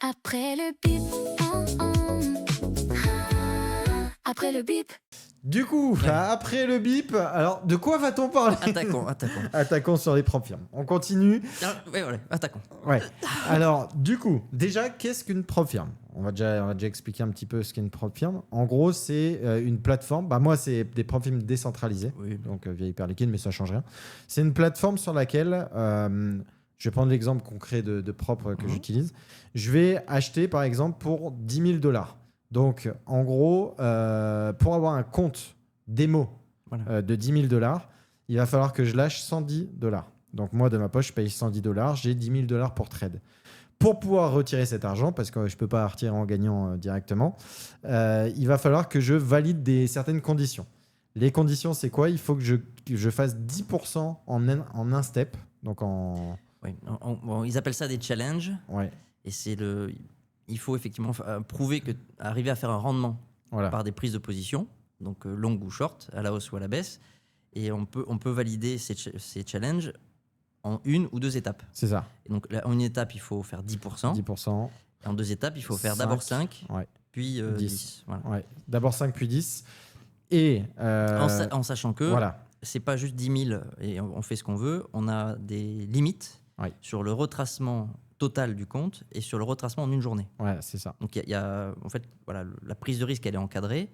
Après le bip, après le bip. Du coup, après le bip, alors de quoi va-t-on parler? Attaquons. Attaquons sur les prop firmes. On continue. Ouais, voilà, attaquons. Ouais. Alors, du coup, déjà, qu'est-ce qu'une prop firme? On va déjà expliquer un petit peu ce qu'est une prop firme. En gros, c'est une plateforme. Bah, moi, c'est des prop firmes décentralisées. Oui. Donc, via Hyperliquid, mais ça ne change rien. C'est une plateforme sur laquelle, je vais prendre l'exemple concret de prop que j'utilise. Je vais acheter, par exemple, pour $10,000. Donc, en gros, pour avoir un compte démo de $10,000, il va falloir que je lâche $110. Donc, moi, de ma poche, je paye $110. J'ai $10,000 pour trade. Pour pouvoir retirer cet argent, parce que je ne peux pas retirer en gagnant directement, il va falloir que je valide certaines conditions. Les conditions, c'est quoi? Il faut que je fasse 10% en un step. Donc, Oui. Ils appellent ça des challenges. Ouais. Et il faut effectivement prouver que arriver à faire un rendement par des prises de position, donc longue ou short, à la hausse ou à la baisse. Et on peut valider ces challenges en une ou deux étapes. C'est ça. Et donc là, en une étape, il faut faire 10%. 10%. Et en deux étapes, il faut faire d'abord 5, puis 10. Voilà. Ouais. D'abord 5, puis 10. Et en sachant que c'est pas juste 10 000 et on fait ce qu'on veut, on a des limites sur le retracement total du compte et sur le retracement en une journée. Ouais, c'est ça. Donc en fait, voilà, la prise de risque, elle est encadrée.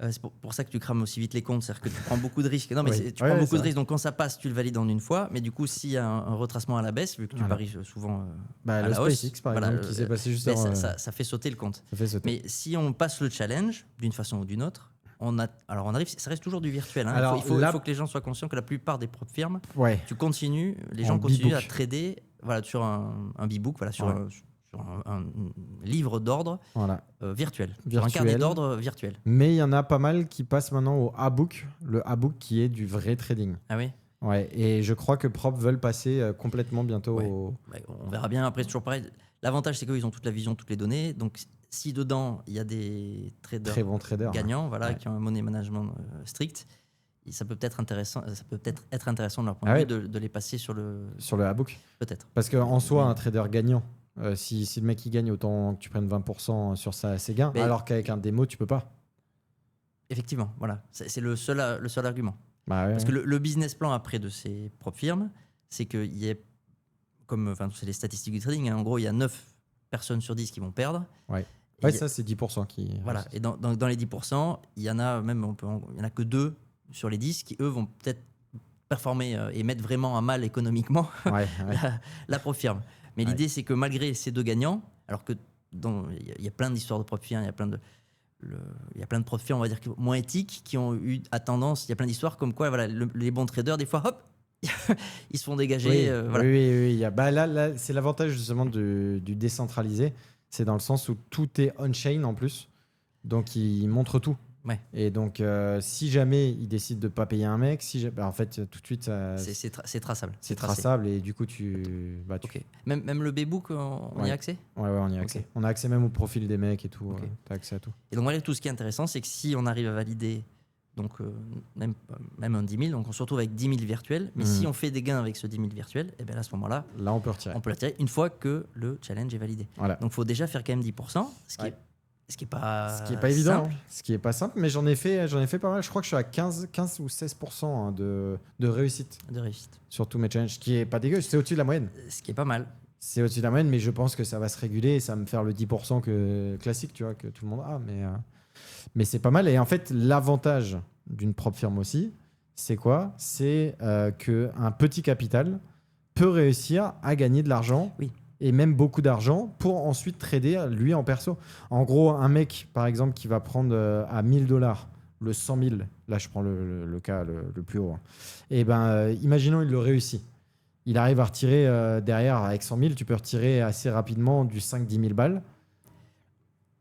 C'est pour ça que tu crames aussi vite les comptes, c'est-à-dire que tu prends beaucoup de risques. Non, mais tu prends beaucoup de risques, donc quand ça passe, tu le valides en une fois. Mais du coup, s'il y a un retracement à la baisse, vu que tu paries souvent à la hausse, SpaceX, par exemple, qui s'est passé juste avant. Ça fait sauter le compte. Ça fait sauter. Mais si on passe le challenge, d'une façon ou d'une autre, on arrive, ça reste toujours du virtuel. Hein. Alors, il faut que les gens soient conscients que la plupart des propres firmes, les gens continuent à trader sur un B-book, sur un livre d'ordre virtuel, sur un carnet d'ordre virtuel. Mais il y en a pas mal qui passent maintenant au A-book, le A-book qui est du vrai trading. Ah oui. Ouais, et je crois que Prop veulent passer complètement bientôt au... On verra bien, après c'est toujours pareil. L'avantage c'est qu'ils ont toute la vision, toutes les données, donc si dedans il y a des traders, très bons traders gagnants qui ont un money management strict, ça peut être intéressant de leur point de vue de les passer sur le A-book. Peut-être. Parce qu'en soi, un trader gagnant, si le mec il gagne, autant que tu prennes 20% sur ses gains, alors qu'avec un démo, tu peux pas. Effectivement, voilà. C'est le seul argument. Parce que le business plan après de ces propres firmes, c'est qu'il y ait, c'est les statistiques du trading, hein, en gros, il y a 9 personnes sur 10 qui vont perdre. Ouais, ça, c'est 10% qui... Voilà, et dans les 10%, il y en a même, il y en a que 2 sur les 10 qui, eux, vont peut-être performer et mettre vraiment à mal économiquement la propre firme. Mais l'idée, c'est que malgré ces 2 gagnants, alors que il y a plein d'histoires de propre firme, il y a plein de propres firmes, on va dire, moins éthiques, qui ont eu à tendance, il y a plein d'histoires comme quoi les bons traders, des fois, hop, ils se font dégager. Oui. Là, c'est l'avantage justement du décentralisé. C'est dans le sens où tout est on-chain en plus. Donc, il montre tout. Ouais. Et donc, si jamais il décide de ne pas payer un mec, en fait, tout de suite, c'est traçable. C'est traçable et du coup, Okay. Même le B-book, on y a accès? Ouais, on y a accès. On a accès même au profil des mecs et tout. Tu as accès à tout. Et donc, tout ce qui est intéressant, c'est que si on arrive à valider donc, même un 10 000, donc on se retrouve avec 10 000 virtuels. Mais si on fait des gains avec ce 10 000 virtuels, et bien à ce moment-là, on peut retirer. On peut le retirer une fois que le challenge est validé. Voilà. Donc, il faut déjà faire quand même 10%, ce qui est pas évident, simple. Ce qui est pas simple, mais j'en ai fait pas mal. Je crois que je suis à 15 ou 16% de réussite. Sur tous mes challenges, ce qui est pas dégueu. C'est au-dessus de la moyenne. Ce qui est pas mal. C'est au-dessus de la moyenne, mais je pense que ça va se réguler et ça va me faire le 10% classique, tu vois, que tout le monde a. Mais c'est pas mal. Et en fait, l'avantage d'une propre firme aussi, c'est quoi? C'est qu'un petit capital peut réussir à gagner de l'argent. Oui. Et même beaucoup d'argent pour ensuite trader lui en perso. En gros, un mec, par exemple, qui va prendre à $1,000 le 100 000, là je prends le cas le plus haut, hein. Et imaginons il le réussit. Il arrive à retirer derrière avec 100 000, tu peux retirer assez rapidement du 5-10 000 balles.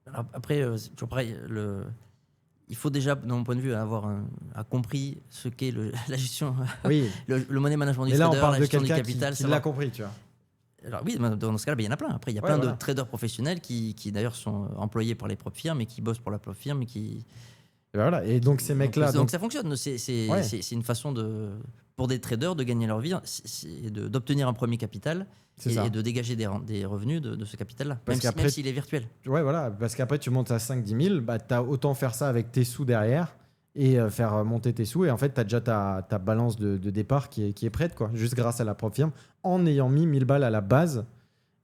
Alors après, c'est toujours pareil. Il faut déjà, de mon point de vue, avoir compris ce qu'est la gestion, le money management du trader, la gestion du capital. Qui l'a compris, tu vois. Alors oui, dans ce cas-là, il y en a plein. Après, il y a plein de traders professionnels qui d'ailleurs sont employés par les propres firmes et qui bossent pour la propre firme et qui... Et donc ces mecs-là... Donc ça fonctionne. C'est une façon pour des traders de gagner leur vie, d'obtenir un premier capital et de dégager des revenus de ce capital-là, Parce même s'il est virtuel. Ouais, voilà, parce qu'après tu montes à 5-10 000, bah, tu as autant faire ça avec tes sous derrière et faire monter tes sous. Et en fait, tu as déjà ta balance de départ qui est prête, quoi, juste grâce à la propre firme, en ayant mis 1000 balles à la base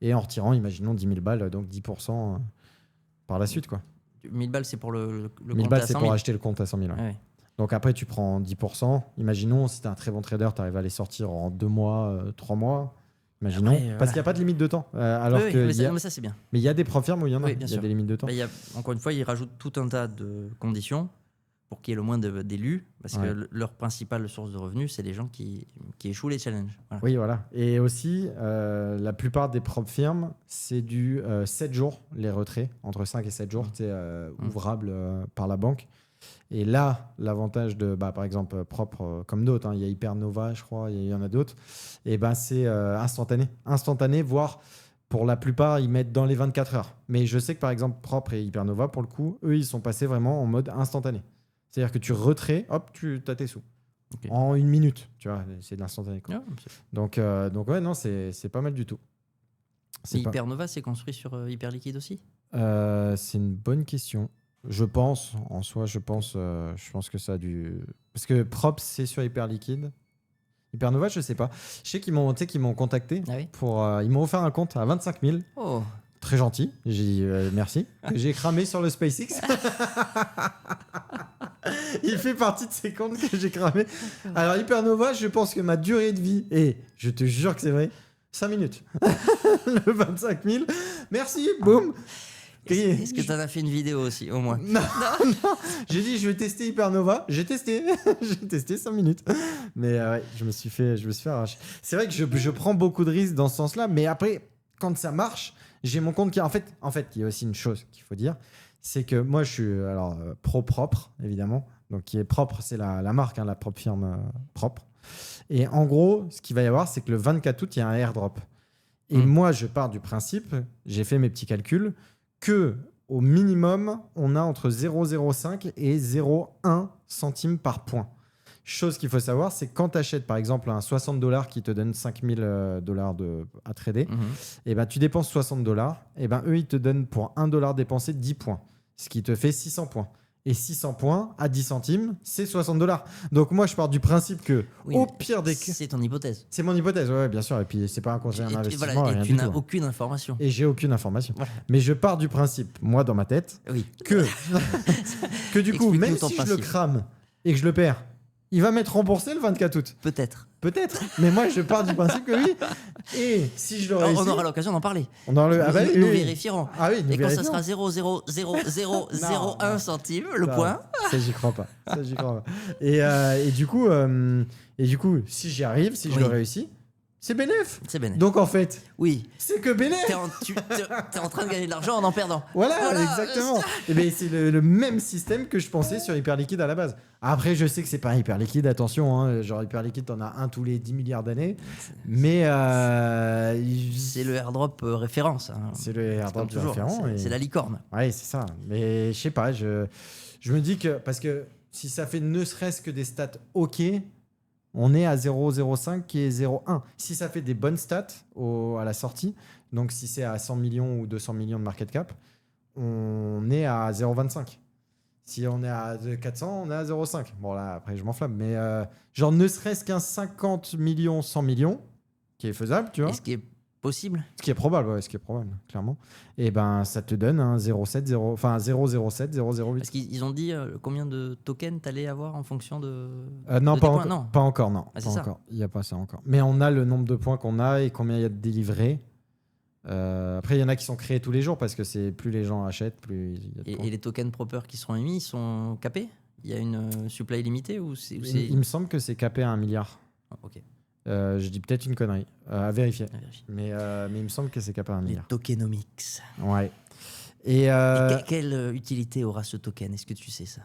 et en retirant, imaginons, 10 000 balles, donc 10% par la suite, quoi. 1000 balles, c'est pour le 1000 compte balles, à c'est 100 pour 000. acheter le compte à 100 000. Ouais. Ouais. Donc après, tu prends 10%. Imaginons, si tu es un très bon trader, tu arrives à les sortir en 2 mois, 3 mois. Imaginons. Après, Parce voilà. qu'il n'y a pas de limite de temps. Alors Oui, que mais ça, c'est bien. mais il y a des prop firmes où il y en a. Oui, Il bien y a sûr. des limites de temps. Bah, encore une fois, ils rajoutent tout un tas de conditions pour qu'il y ait le moins d'élus, parce Ouais. que leur principale source de revenus, c'est les gens qui échouent les challenges. Voilà. Oui, voilà. Et aussi, la plupart des prop firmes, c'est du 7 jours, les retraits, entre 5 et 7 jours, ouvrables par la banque. Et là, l'avantage de, par exemple, propre comme d'autres, il y a Hypernova, je crois, il y en a d'autres, et c'est instantané. Instantané, voire pour la plupart, ils mettent dans les 24 heures. Mais je sais que par exemple, propre et Hypernova, pour le coup, eux, ils sont passés vraiment en mode instantané. C'est-à-dire que tu retrais, hop, tu as tes sous. Ok. En 1 minute, tu vois, c'est de l'instantané, quoi. Ouais, Donc ouais, non, c'est pas mal du tout. et Hypernova, c'est construit sur Hyperliquide aussi? C'est une bonne question. Je pense que ça a dû... Parce que Props, c'est sur Hyperliquide. Hypernova, je sais pas. Je sais qu'ils m'ont contacté. Ah oui. Ils m'ont offert un compte à 25 000. Oh, Très gentil. J'ai dit merci. Que j'ai cramé sur le SpaceX. Il fait partie de ces comptes que j'ai cramé. Alors, Hypernova, je pense que ma durée de vie, et je te jure que c'est vrai, 5 minutes. Le 25 000. Merci, boum. est-ce que tu en as fait une vidéo aussi, au moins? Non. J'ai dit, je vais tester Hypernova. J'ai testé. J'ai testé 5 minutes. Mais ouais, je me suis fait arracher. C'est vrai que je prends beaucoup de risques dans ce sens-là. Mais après, quand ça marche, j'ai mon compte qui... En fait, il y a aussi une chose qu'il faut dire. C'est que moi, je suis pro-propre, évidemment. Donc, qui est propre, c'est la marque, la propre firme propre. Et en gros, ce qu'il va y avoir, c'est que le 24 août, il y a un airdrop. Et moi, je pars du principe, j'ai fait mes petits calculs, que au minimum, on a entre 0,05 et 0,1 centimes par point. Chose qu'il faut savoir, c'est quand tu achètes par exemple un $60 qui te donne 5 000 $ à trader, et tu dépenses $60, et eux ils te donnent pour $1 dépensé 10 points, ce qui te fait 600 points. Et 600 points à 10 centimes, c'est $60. Donc moi je pars du principe que au pire des cas... C'est ton hypothèse. C'est mon hypothèse, ouais, bien sûr. Et puis c'est pas un conseil en investissement. Voilà, et rien tu du n'as tout. aucune information. Et j'ai aucune information. Voilà. Mais je pars du principe, moi dans ma tête, Oui. que du coup, Explique-nous même ton si je le principe. crame et que je le perds, il va m'être remboursé le 24 août. Peut-être. Peut-être. Mais moi, je pars du principe que oui. Et si je le réussis... On aura l'occasion d'en parler. On aura le... Nous vérifierons. Ah oui, nous Et quand ça vérifierons. sera 0,00001 centime, le Non, point. Ça, j'y crois pas. Et du coup, si j'y arrive, si je le réussis, c'est bénéf. C'est bénéf. Donc en fait, Oui. c'est que bénéf. T'es en train de gagner de l'argent en en perdant. Voilà, exactement. Et ben, c'est le même système que je pensais sur Hyperliquide à la base. Après, je sais que c'est pas Hyperliquide, attention. Genre Hyperliquide, t'en as un tous les 10 milliards d'années. Mais c'est le airdrop référence. Hein. C'est le airdrop toujours. référent. C'est la licorne. Ouais, c'est ça. Mais je sais pas, je me dis que... Parce que si ça fait ne serait-ce que des stats OK, on est à 0,05 qui est 0,1. Si ça fait des bonnes stats à la sortie, donc si c'est à 100 millions ou 200 millions de market cap, on est à 0,25. Si on est à 400, on est à 0,5. Bon là, après, je m'enflamme. Mais genre ne serait-ce qu'un 50 millions, 100 millions, qui est faisable, tu vois. Est-ce qui est possible? Ce qui est probable, ouais, clairement. Et ça te donne un 0,07, 0,08. Parce qu'ils ont dit combien de tokens t'allais avoir en fonction de. Non, de pas, tes points, non. Pas encore, non. Ah, pas encore. Il n'y a pas ça encore. Mais on a le nombre de points qu'on a et combien il y a de délivrés. Après, il y en a qui sont créés tous les jours parce que c'est plus les gens achètent, plus il y a de points. Et les tokens proper qui seront émis, ils sont capés? Il y a une supply limitée ou c'est... Il me semble que c'est capé à 1 milliard. Ah, ok. Je dis peut-être une connerie. À vérifier. À vérifier. Mais il me semble que c'est capé à 1 Les milliard. tokenomics. Ouais. Et quelle utilité aura ce token? Est-ce que tu sais ça?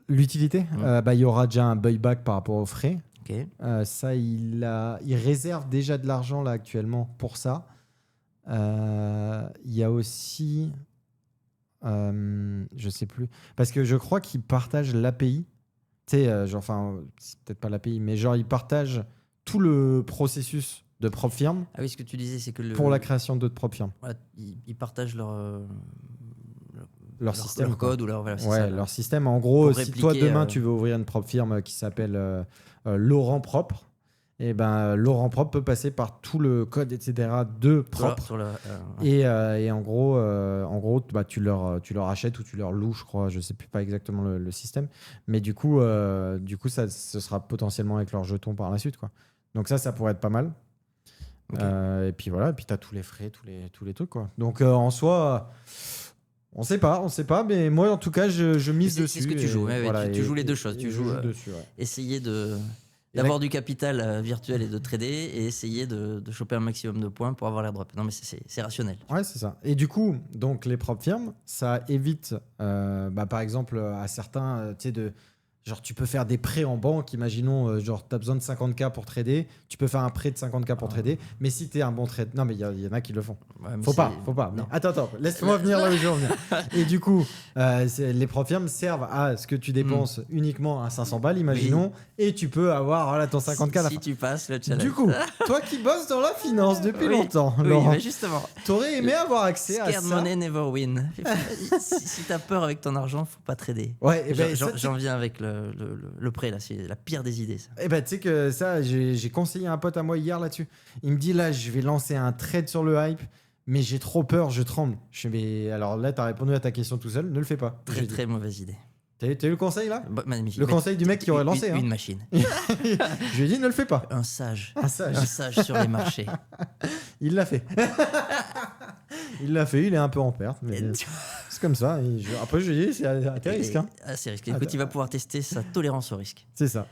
l'utilité, il y aura déjà un buyback par rapport aux frais. Ok. Ça, il réserve déjà de l'argent là actuellement pour ça. Il y a aussi, je sais plus, parce que je crois qu'ils partagent l'API. Tu sais, c'est peut-être pas l'API, mais genre ils partagent tout le processus de prop firmes Ah oui, ce que tu disais, c'est que pour la création d'autres prop firmes. voilà, ils partagent Leur système. leur code ou leur voilà, c'est Ouais, ça, leur système. En gros, pour si toi répliquer, demain tu veux ouvrir une propre firme qui s'appelle Laurent Propre, et ben Laurent Propre peut passer par tout le code, etc. de Propre. Et en gros, bah, tu leur achètes ou tu leur loues, je crois. Je sais plus pas exactement le système. Mais du coup, ça, ce sera potentiellement avec leurs jetons par la suite, quoi. Donc ça pourrait être pas mal. Ok. Et puis voilà, et puis tu as tous les frais, tous les trucs, quoi. Donc en soi, on sait pas, mais moi en tout cas, je mise dessus. C'est ce que tu joues. Voilà, tu joues les deux choses. Tu joues dessus, ouais. essayer d'avoir du capital virtuel et de trader et essayer de choper un maximum de points pour avoir l'airdrop. Non, mais c'est rationnel. Ouais, c'est ça. Et du coup, donc les propres firmes, ça évite, par exemple, à certains, tu sais, genre, tu peux faire des prêts en banque. Imaginons, genre, tu as besoin de 50K pour trader. Tu peux faire un prêt de 50K pour trader. Mais si tu es un bon trader. Non, mais il y en a qui le font. Ouais, mais Faut pas. Mais non. attends, laisse-moi venir là où je veux en venir. Et du coup, les propres firmes servent à ce que tu dépenses uniquement à 500 balles, imaginons. Et tu peux avoir voilà, ton 50K à la si fin. tu passes le challenge. Du coup, toi qui bosses dans la finance depuis Oui, longtemps, oui, Laurent, mais justement. t'aurais aimé avoir accès à Scared ça. money never win. Si t'as peur avec ton argent, faut pas trader. Ouais, et ben, J'en viens avec le prêt là, c'est la pire des idées ça. Eh ben, tu sais que ça, j'ai conseillé à un pote à moi hier là-dessus. Il me dit là, je vais lancer un trade sur le hype, mais j'ai trop peur, je tremble. Je fais, mais alors là, t'as répondu à ta question tout seul, ne le fais pas. Très très mauvaise idée. T'as eu le conseil là? Bah, magnifique. Le conseil du mec qui aurait lancé. Une machine. Je lui ai dit, ne le fais pas. Un sage. Un sage. Un sage sur les marchés. Il l'a fait. Il est un peu en perte, mais c'est comme ça. Après, je lui ai dit, c'est à tes risques. Hein. C'est risqué. Écoute, il va pouvoir tester sa tolérance au risque. C'est ça.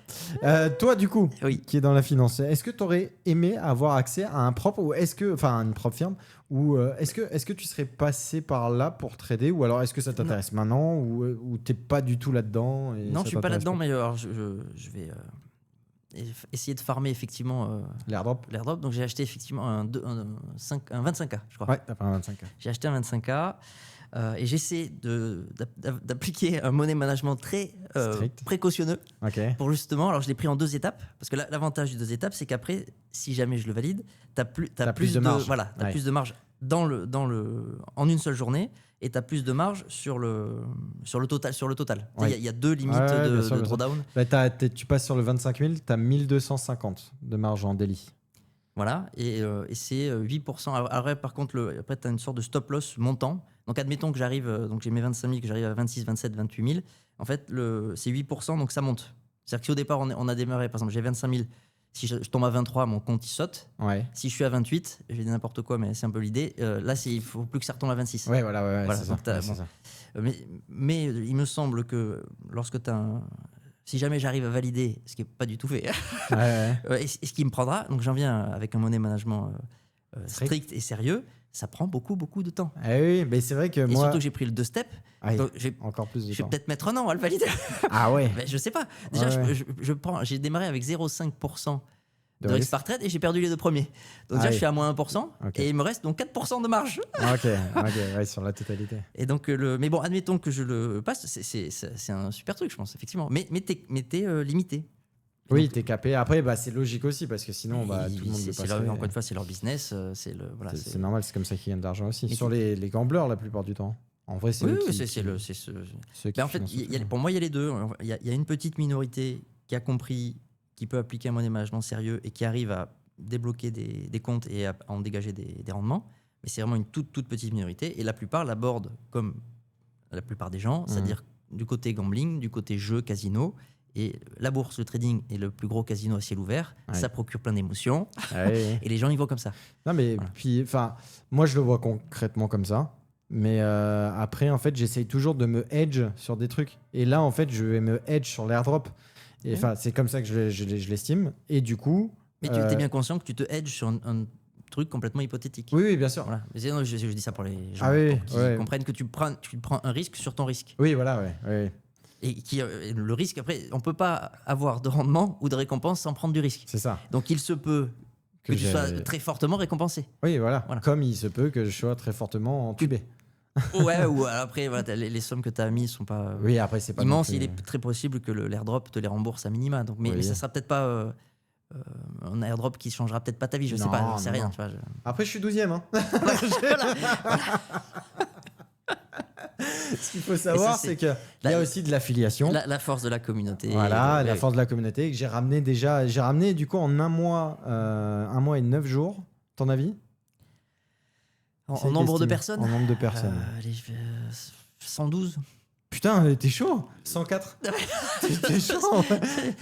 Toi, du coup, Oui. qui est dans la finance, est-ce que tu aurais aimé avoir accès à un propre, ou une propre firme, ou est-ce que tu serais passé par là pour trader, ou alors est-ce que ça t'intéresse maintenant, ou t'es pas du tout là-dedans et Non, ça je suis pas t'intéresse là-dedans, mais alors je vais essayer de farmer effectivement l'airdrop? l'airdrop. Donc j'ai acheté effectivement un 25K, je crois. Ouais, t'as pas un 25K. J'ai acheté un 25K et j'essaie d'appliquer un money management très Strict. précautionneux Ok. pour justement. Alors je l'ai pris en 2 étapes parce que l'avantage du 2 étapes, c'est qu'après, si jamais je le valide, t'as plus de marge. Voilà, t'as plus de marge en une seule journée. Et tu as plus de marge sur le total. Il Ouais. y a 2 limites bien sûr, de bien sûr. drawdown. Bah, tu passes sur le 25 000, tu as 1250 de marge en daily. Voilà, et c'est 8%. Après, par contre, après tu as une sorte de stop loss montant. Donc, admettons que j'arrive, donc j'ai mes 25 000, que j'arrive à 26, 27, 28 000. En fait, c'est 8%, donc ça monte. C'est-à-dire que si au départ, on a démarré, par exemple, j'ai 25 000. Si je tombe à 23, mon compte il saute. Ouais. Si je suis à 28, je vais dire n'importe quoi, mais c'est un peu l'idée. Là, il faut plus que ça retombe à 26. Ouais, voilà, voilà, c'est ça. Ouais, c'est ça. Mais il me semble que lorsque tu as si jamais j'arrive à valider, ce qui n'est pas du tout fait, et ce qui me prendra, donc j'en viens avec un money management strict et sérieux, ça prend beaucoup de temps. Oui, mais c'est vrai que moi... surtout que j'ai pris le 2 step. Donc encore plus de temps. Je vais peut-être mettre un an à le valider. Ah ouais. Mais je sais pas. Déjà, j'ai démarré avec 0,5% de risque par trade et j'ai perdu les 2 premiers. Donc déjà, je suis à moins 1% et il me reste donc 4% de marge. Ok, ouais, sur la totalité. Et donc, mais bon, admettons que je le passe, c'est un super truc, je pense, effectivement. Mais t'es limité. Oui, t'es capé. Après, c'est logique aussi parce que sinon, tout le monde le passerait. Encore une fois, c'est leur business. C'est normal, c'est comme ça qu'ils gagnent d'argent aussi. Sur les gamblers, la plupart du temps. En vrai, c'est en fait, pour moi, il y a les deux. Il y a une petite minorité qui a compris, qui peut appliquer un money management sérieux et qui arrive à débloquer des comptes et à en dégager des rendements. Mais c'est vraiment une toute petite minorité. Et la plupart l'abordent comme la plupart des gens, c'est-à-dire du côté gambling, du côté jeu, casino. Et la bourse, le trading est le plus gros casino à ciel ouvert. Ouais. Ça procure plein d'émotions. Et les gens y vont comme ça. Non, mais puis, moi, je le vois concrètement comme ça. Mais après, en fait, j'essaye toujours de me hedge sur des trucs. Et là, en fait, je vais me hedge sur l'airdrop. Et c'est comme ça que je l'estime. Et du coup... Mais tu es bien conscient que tu te hedges sur un truc complètement hypothétique. Oui, bien sûr. Voilà. Je dis ça pour les gens qui comprennent que tu prends un risque sur ton risque. Oui, voilà, ouais. Et le risque, après, on ne peut pas avoir de rendement ou de récompense sans prendre du risque. C'est ça. Donc, il se peut que tu sois très fortement récompensé. Oui, voilà. Comme il se peut que je sois très fortement entubé. Ouais, ou après, les sommes que tu as mises ne sont pas, oui, après, c'est pas immenses. Il est très possible que l'airdrop te les rembourse à minima. Donc, mais ça ne sera peut-être pas un airdrop qui changera peut-être pas ta vie, je sais Non, pas, j'en sais non, rien. non. Tu vois, Après, je suis 12e. Hein. Ce qu'il faut savoir, c'est qu'il y a aussi de l'affiliation. la force de la communauté. Voilà, la force de la communauté que j'ai ramené du coup en un mois et 9 jours. Ton avis? En nombre de personnes En nombre de personnes. Allez, 112. Putain, t'es chaud. 104. T'es chaud.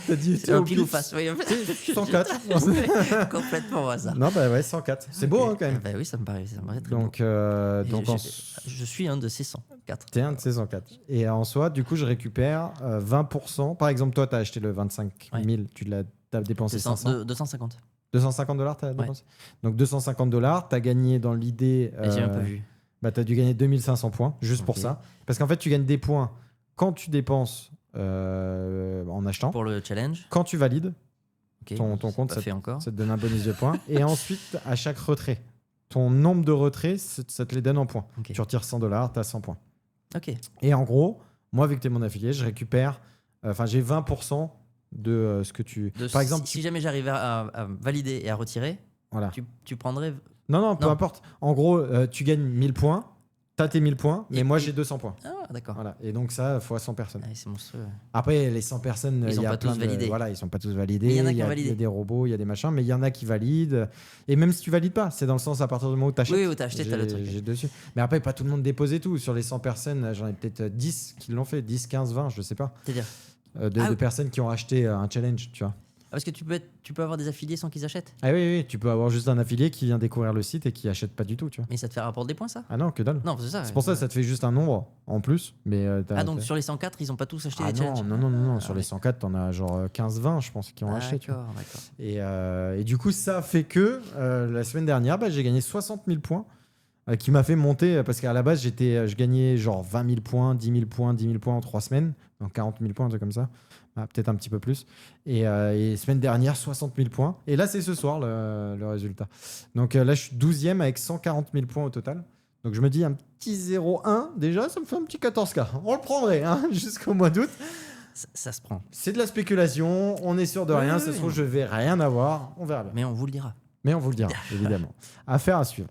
T'as dit C'est un pile ou face. Oui, 104. complètement au hasard. Non, bah ouais, 104. C'est beau hein, quand même. Bah oui, ça me paraît très Donc, beau. je suis un de ces 104. T'es un de ces 104. Et en soi, du coup, je récupère 20%. Par exemple, toi, t'as acheté le 25 000, t'as dépensé 500. 250. 250 $, t'as dépensé. Donc 250 $, t'as gagné dans l'idée. J'ai un peu vu. Bah, t'as dû gagner 2500 points juste pour Ok. ça. Parce qu'en fait, tu gagnes des points quand tu dépenses en achetant, Pour le challenge. quand tu valides, Ok, ton c'est compte, pas ça fait encore. te donne un bonus de points. Et ensuite, à chaque retrait, ton nombre de retraits, ça te les donne en points. Ok. Tu retires 100 $, t'as 100 points. Ok. Et en gros, moi, vu que tu es mon affilié, je récupère. Enfin, j'ai 20% de ce que tu. Par exemple, si jamais j'arrive à valider et à retirer, voilà. tu prendrais. Non, peu Non. importe. En gros, tu gagnes 1000 points. T'as tes 1000 points, mais Et- moi, et- j'ai 200 points. Ah, d'accord. Voilà. Et donc, ça, fois 100 personnes. Ah, c'est monstrueux. Après, les 100 personnes, Ils il ont y a pas plein tous de- validé. Voilà, ils sont pas tous validés. Mais il y en a qui il y ont a validé. des robots, il y a des machins, mais il y en a qui valident. Et même si tu valides pas, c'est dans le sens à partir du moment où tu achètes. Oui, où t'as acheté, t'as le truc. J'ai dessus. Mais après, pas tout le monde dépose et tout. Sur les 100 personnes, j'en ai peut-être 10 qui l'ont fait. 10, 15, 20, je sais pas. C'est-à-dire. De personnes qui ont acheté un challenge, tu vois. Ah, parce que tu peux avoir des affiliés sans qu'ils achètent. Ah oui, tu peux avoir juste un affilié qui vient découvrir le site et qui achète pas du tout, tu vois. Mais ça te fait rapporter des points, ça? Ah non, que dalle. Non, c'est ça. C'est pour ça que ça te fait juste un nombre en plus. Mais Ah, donc sur les 104, ils ont pas tous acheté Ah les non, challenges. non. Ah, Sur les ouais. 104, t'en as genre 15-20, je pense, qui ont acheté. Tu vois. D'accord. Et du coup, ça fait que la semaine dernière, j'ai gagné 60 000 points. Qui m'a fait monter, parce qu'à la base, je gagnais genre 20 000 points, 10 000 points, 10 000 points en 3 semaines. Donc 40 000 points, un truc comme ça. Peut-être un petit peu plus. Et semaine dernière, 60 000 points. Et là, c'est ce soir le résultat. Donc là, je suis 12e avec 140 000 points au total. Donc je me dis, un petit 0,1, déjà, ça me fait un petit 14K. On le prendrait hein, jusqu'au mois d'août. Ça se prend. C'est de la spéculation, on est sûr de rien. Oui, Ça se oui. trouve, je vais rien avoir. On verra bien. Mais on vous le dira. Mais on vous le dira, évidemment. Affaire à suivre.